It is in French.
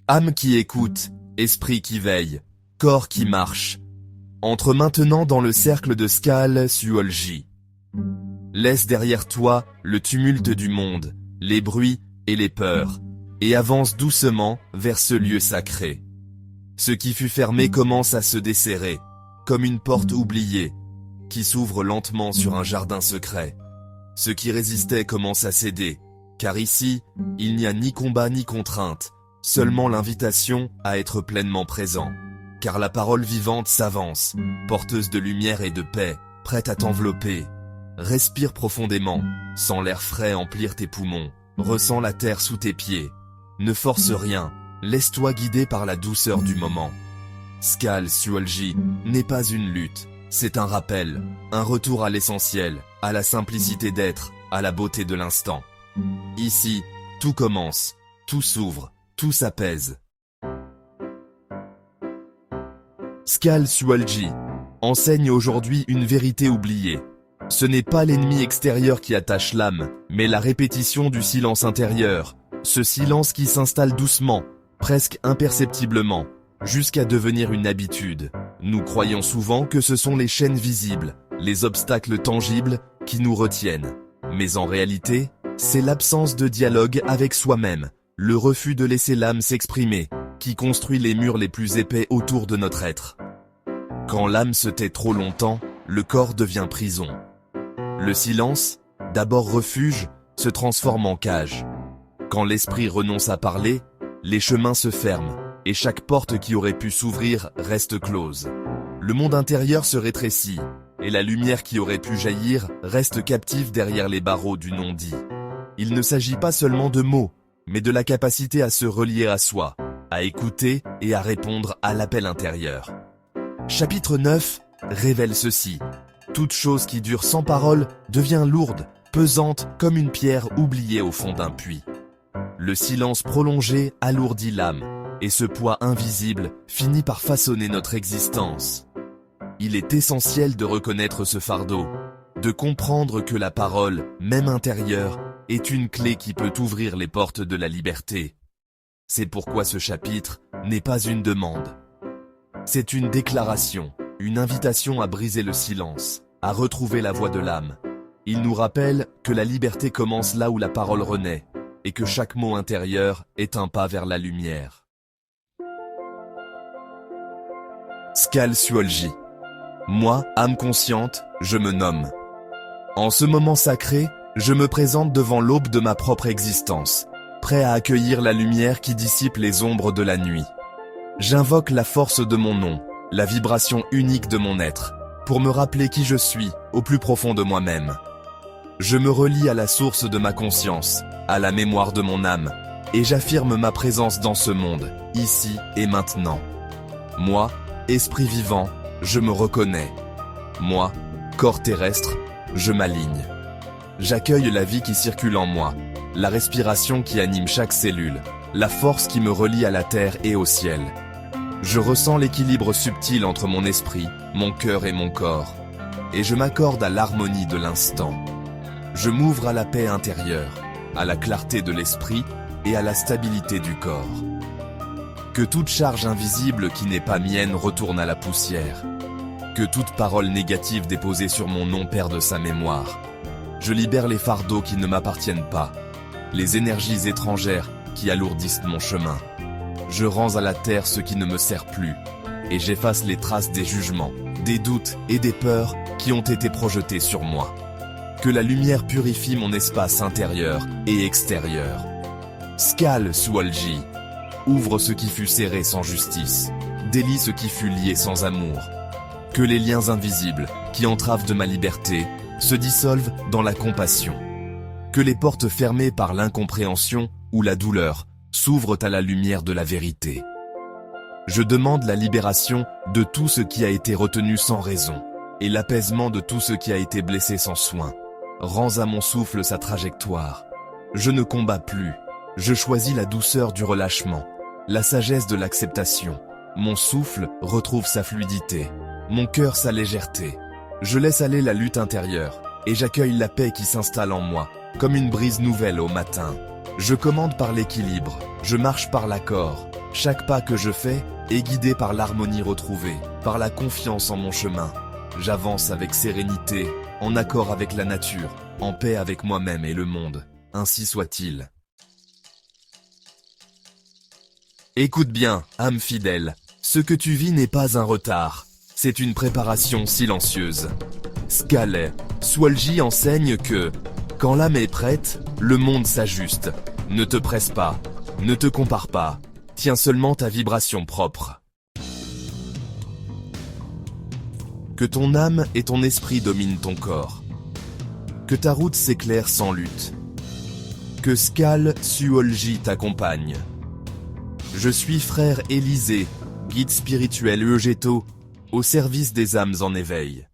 Âme qui écoute, esprit qui veille, corps qui marche. Entre maintenant dans le cercle de Skal Suolji. Laisse derrière toi le tumulte du monde, les bruits et les peurs, et avance doucement vers ce lieu sacré. Ce qui fut fermé commence à se desserrer, comme une porte oubliée, qui s'ouvre lentement sur un jardin secret. Ce qui résistait commence à céder, car ici, il n'y a ni combat ni contrainte, seulement l'invitation à être pleinement présent. Car la parole vivante s'avance, porteuse de lumière et de paix, prête à t'envelopper. Respire profondément, sens l'air frais emplir tes poumons, ressens la terre sous tes pieds. Ne force rien, laisse-toi guider par la douceur du moment. Skal Suolji n'est pas une lutte, c'est un rappel, un retour à l'essentiel, à la simplicité d'être, à la beauté de l'instant. Ici, tout commence, tout s'ouvre, tout s'apaise. Skal Suolji enseigne aujourd'hui une vérité oubliée. Ce n'est pas l'ennemi extérieur qui attache l'âme, mais la répétition du silence intérieur, ce silence qui s'installe doucement, presque imperceptiblement, jusqu'à devenir une habitude. Nous croyons souvent que ce sont les chaînes visibles, les obstacles tangibles, qui nous retiennent. Mais en réalité, c'est l'absence de dialogue avec soi-même, le refus de laisser l'âme s'exprimer, qui construit les murs les plus épais autour de notre être. Quand l'âme se tait trop longtemps, le corps devient prison. Le silence, d'abord refuge, se transforme en cage. Quand l'esprit renonce à parler, les chemins se ferment, et chaque porte qui aurait pu s'ouvrir reste close. Le monde intérieur se rétrécit, et la lumière qui aurait pu jaillir reste captive derrière les barreaux du non-dit. Il ne s'agit pas seulement de mots, mais de la capacité à se relier à soi, à écouter et à répondre à l'appel intérieur. Chapitre 9 révèle ceci. Toute chose qui dure sans parole devient lourde, pesante comme une pierre oubliée au fond d'un puits. Le silence prolongé alourdit l'âme, et ce poids invisible finit par façonner notre existence. Il est essentiel de reconnaître ce fardeau, de comprendre que la parole, même intérieure, est une clé qui peut ouvrir les portes de la liberté. C'est pourquoi ce chapitre n'est pas une demande. C'est une déclaration, une invitation à briser le silence, à retrouver la voix de l'âme. Il nous rappelle que la liberté commence là où la parole renaît, et que chaque mot intérieur est un pas vers la lumière. Skal Suolji. Moi, âme consciente, je me nomme. En ce moment sacré, je me présente devant l'aube de ma propre existence, prêt à accueillir la lumière qui dissipe les ombres de la nuit. J'invoque la force de mon nom, la vibration unique de mon être, pour me rappeler qui je suis, au plus profond de moi-même. Je me relie à la source de ma conscience, à la mémoire de mon âme, et j'affirme ma présence dans ce monde, ici et maintenant. Moi, esprit vivant, je me reconnais. Moi, corps terrestre, je m'aligne. J'accueille la vie qui circule en moi, la respiration qui anime chaque cellule, la force qui me relie à la terre et au ciel. Je ressens l'équilibre subtil entre mon esprit, mon cœur et mon corps, et je m'accorde à l'harmonie de l'instant. Je m'ouvre à la paix intérieure, à la clarté de l'esprit et à la stabilité du corps. Que toute charge invisible qui n'est pas mienne retourne à la poussière. Que toute parole négative déposée sur mon nom perde sa mémoire. Je libère les fardeaux qui ne m'appartiennent pas, les énergies étrangères qui alourdissent mon chemin. Je rends à la terre ce qui ne me sert plus, et j'efface les traces des jugements, des doutes et des peurs qui ont été projetés sur moi. Que la lumière purifie mon espace intérieur et extérieur. Skal Suolji. Ouvre ce qui fut serré sans justice, délie ce qui fut lié sans amour. Que les liens invisibles, qui entravent de ma liberté, se dissolvent dans la compassion. Que les portes fermées par l'incompréhension ou la douleur s'ouvrent à la lumière de la vérité. Je demande la libération de tout ce qui a été retenu sans raison, et l'apaisement de tout ce qui a été blessé sans soin. Rends à mon souffle sa trajectoire. Je ne combats plus, je choisis la douceur du relâchement, la sagesse de l'acceptation. Mon souffle retrouve sa fluidité, mon cœur sa légèreté. Je laisse aller la lutte intérieure, et j'accueille la paix qui s'installe en moi, comme une brise nouvelle au matin. Je commande par l'équilibre, je marche par l'accord. Chaque pas que je fais est guidé par l'harmonie retrouvée, par la confiance en mon chemin. J'avance avec sérénité, en accord avec la nature, en paix avec moi-même et le monde. Ainsi soit-il. Écoute bien, âme fidèle, ce que tu vis n'est pas un retard, c'est une préparation silencieuse. Scal Swolji enseigne que, quand l'âme est prête, le monde s'ajuste. Ne te presse pas, ne te compare pas, tiens seulement ta vibration propre. Que ton âme et ton esprit dominent ton corps. Que ta route s'éclaire sans lutte. Que Scal Swolji t'accompagne. Je suis frère Élisée, guide spirituel Eugeto, au service des âmes en éveil.